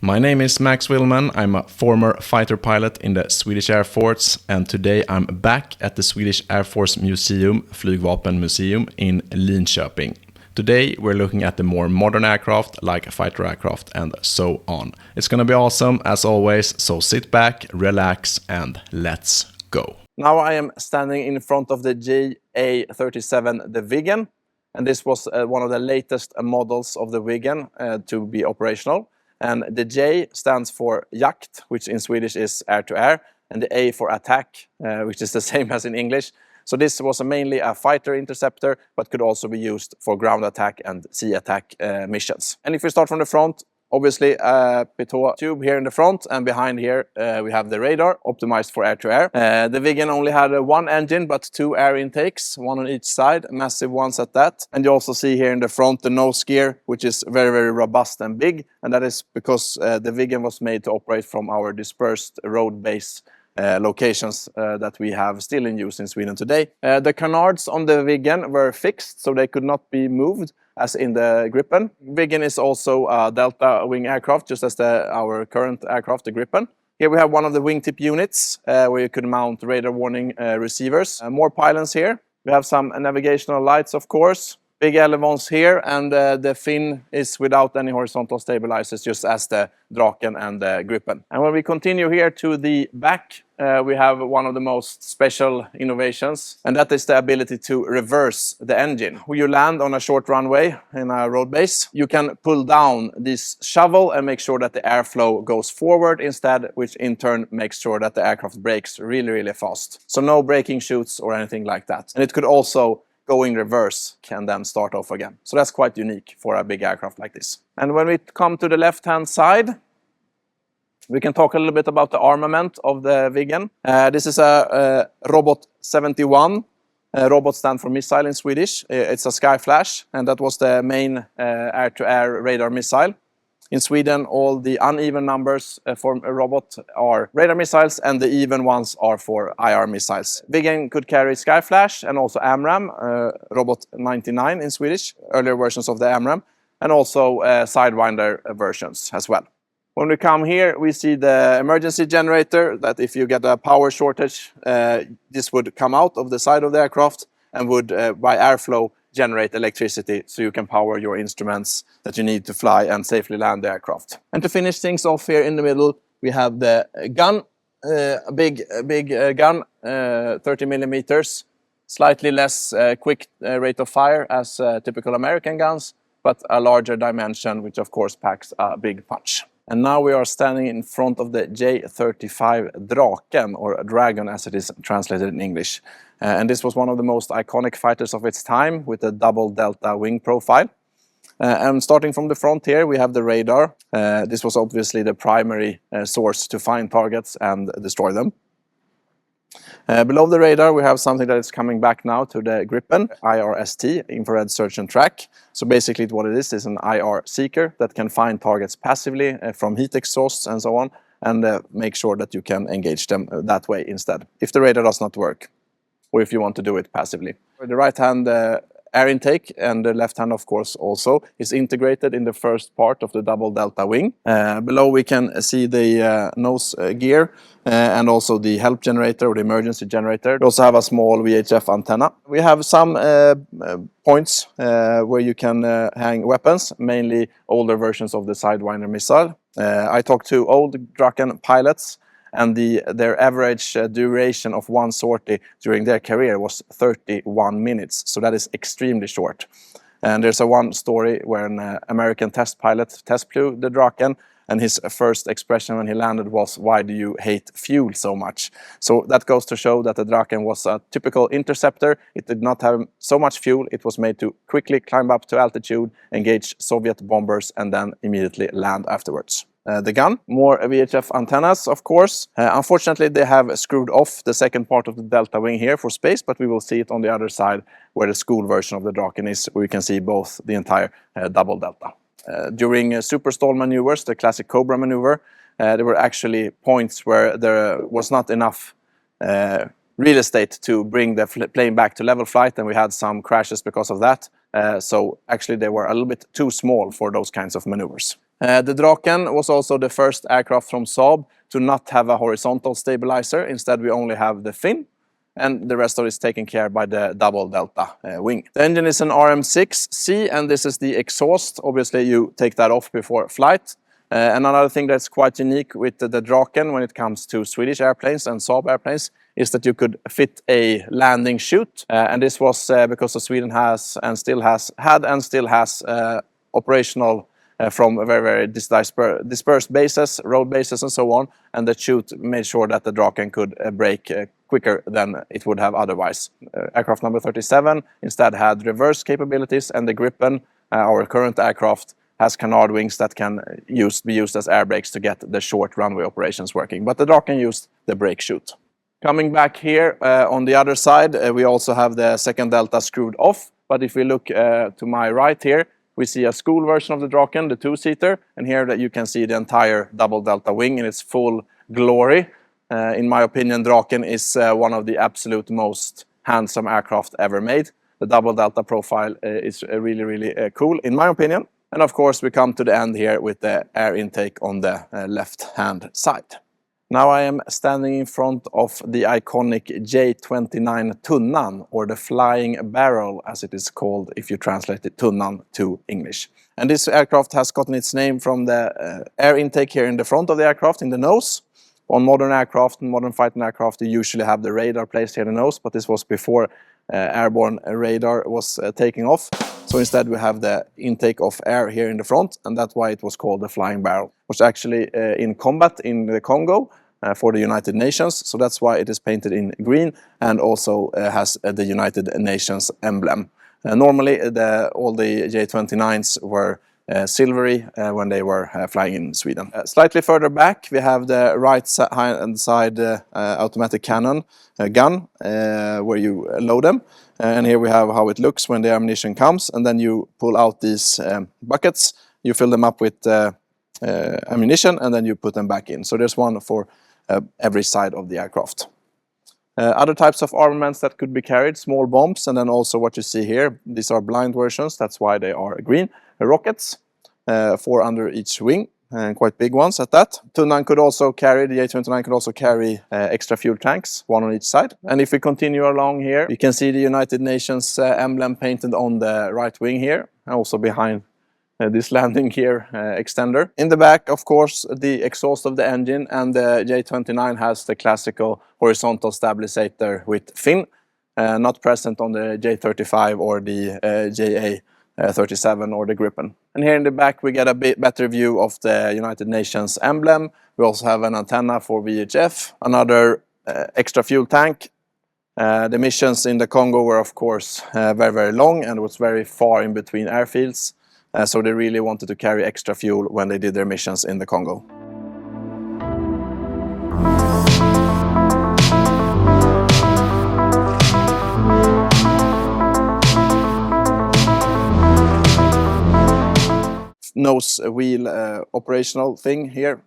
My name is Max Villman. I'm a former fighter pilot in the Swedish Air Force, and today I'm back at the Swedish Air Force Museum, flygvapenmuseum in Linköping. Today we're looking at the more modern aircraft like fighter aircraft and so on. It's gonna be awesome as always, so sit back, relax and let's go. Now I am standing in front of the JA-37, the Viggen, and this was one of the latest models of the Viggen to be operational. And the J stands for jakt, which in Swedish is air-to-air, and the A for attack, which is the same as in English. So this was mainly a fighter interceptor, but could also be used for ground attack and sea attack missions. And if we start from the front, obviously a pitot tube here in the front, and behind here we have the radar, optimized for air-to-air. The Viggen only had one engine, but two air intakes, one on each side, massive ones at that. And you also see here in the front the nose gear, which is very, very robust and big, and that is because the Viggen was made to operate from our dispersed road base locations that we have still in use in Sweden today. The canards on the Viggen were fixed, so they could not be moved, as in the Gripen. Viggen is also a delta wing aircraft, just as our current aircraft, the Gripen. Here we have one of the wingtip units, where you could mount radar warning receivers. More pylons here. We have some navigational lights, of course. Big elevons here, and the fin is without any horizontal stabilizers, just as the Draken and the Gripen. And when we continue here to the back, we have one of the most special innovations, and that is the ability to reverse the engine. When you land on a short runway in a road base, you can pull down this shovel and make sure that the airflow goes forward instead, which in turn makes sure that the aircraft brakes really, really fast. So no braking chutes or anything like that. And it could also go in reverse, can then start off again. So that's quite unique for a big aircraft like this. And when we come to the left-hand side, we can talk a little bit about the armament of the Viggen. This is a Robot 71. Robot stands for missile in Swedish. It's a Skyflash, and that was the main air-to-air radar missile. In Sweden, all the uneven numbers for a robot are radar missiles, and the even ones are for IR missiles. Viggen could carry Skyflash and also AMRAAM, Robot 99 in Swedish, earlier versions of the AMRAAM, and also Sidewinder versions as well. When we come here, we see the emergency generator, that if you get a power shortage, this would come out of the side of the aircraft and would, by airflow, generate electricity so you can power your instruments that you need to fly and safely land the aircraft. And to finish things off here in the middle, we have the gun, a big gun, 30 millimeters, slightly less quick rate of fire as typical American guns, but a larger dimension, which of course packs a big punch. And now we are standing in front of the J-35 Draken, or Dragon as it is translated in English. And this was one of the most iconic fighters of its time, with a double delta wing profile. And starting from the front here, we have the radar. This was obviously the primary source to find targets and destroy them. Below the radar, we have something that is coming back now to the Gripen, IRST, Infrared Search and Track. So basically what it is an IR seeker that can find targets passively from heat exhausts and so on, and make sure that you can engage them that way instead, if the radar does not work, or if you want to do it passively. The right hand air intake, and the left hand, of course, also is integrated in the first part of the double delta wing. Below we can see the nose gear and also the help generator or the emergency generator. We also have a small VHF antenna. We have some points where you can hang weapons, mainly older versions of the Sidewinder missile. I talked to old Draken pilots, and their average duration of one sortie during their career was 31 minutes. So that is extremely short. And there's one story where an American test pilot test flew the Draken, and his first expression when he landed was, "Why do you hate fuel so much?" So that goes to show that the Draken was a typical interceptor. It did not have so much fuel. It was made to quickly climb up to altitude, engage Soviet bombers, and then immediately land afterwards. The gun, more VHF antennas, of course. Unfortunately, they have screwed off the second part of the delta wing here for space, but we will see it on the other side where the school version of the Draken is, where we can see both the entire double delta. During superstall maneuvers, the classic Cobra maneuver, there were actually points where there was not enough real estate to bring the plane back to level flight, and we had some crashes because of that. So actually they were a little bit too small for those kinds of maneuvers. The Draken was also the first aircraft from Saab to not have a horizontal stabilizer. Instead, we only have the fin, and the rest of it is taken care by the double delta wing. The engine is an RM6C, and this is the exhaust. Obviously, you take that off before flight. And another thing that's quite unique with the Draken when it comes to Swedish airplanes and Saab airplanes is that you could fit a landing chute. And this was because Sweden has and still has operational from very, very dispersed bases, road bases and so on, and the chute made sure that the Draken could brake quicker than it would have otherwise. Aircraft number 37 instead had reverse capabilities, and the Gripen, our current aircraft, has canard wings that can be used as air brakes to get the short runway operations working. But the Draken used the brake chute. Coming back here on the other side, we also have the second delta screwed off. But if we look to my right here, we see a school version of the Draken, the two-seater, and here that you can see the entire double delta wing in its full glory. In my opinion, Draken is one of the absolute most handsome aircraft ever made. The double delta profile is really, really cool, in my opinion. And of course, we come to the end here with the air intake on the left-hand side. Now I am standing in front of the iconic J29 Tunnan, or the flying barrel as it is called if you translate it Tunnan to English. And this aircraft has gotten its name from the air intake here in the front of the aircraft, in the nose. On modern aircraft and modern fighting aircraft, you usually have the radar placed here in the nose, but this was before airborne radar was taking off. So instead we have the intake of air here in the front, and that's why it was called the flying barrel. It was actually in combat in the Congo for the United Nations, so that's why it is painted in green and also has the United Nations emblem. Normally all the J29s were silvery when they were flying in Sweden. Slightly further back we have the right hand side automatic cannon gun where you load them. And here we have how it looks when the ammunition comes, and then you pull out these buckets, you fill them up with ammunition, and then you put them back in. So there's one for every side of the aircraft. Other types of armaments that could be carried, small bombs, and then also what you see here, these are blind versions, that's why they are green. Rockets, 4 under each wing, and quite big ones at that. Tunnan could also carry, the A29 could also carry extra fuel tanks, 1 on each side. And if we continue along here, you can see the United Nations emblem painted on the right wing here, and also behind this landing gear extender. In the back, of course, the exhaust of the engine, and the J29 has the classical horizontal stabilizer with fin, not present on the J35 or the JA37 or the Gripen. And here in the back we get a bit better view of the United Nations emblem. We also have an antenna for VHF, another extra fuel tank. The missions in the Congo were of course very, very long, and was very far in between airfields. So they really wanted to carry extra fuel when they did their missions in the Congo. Nose wheel operational thing here.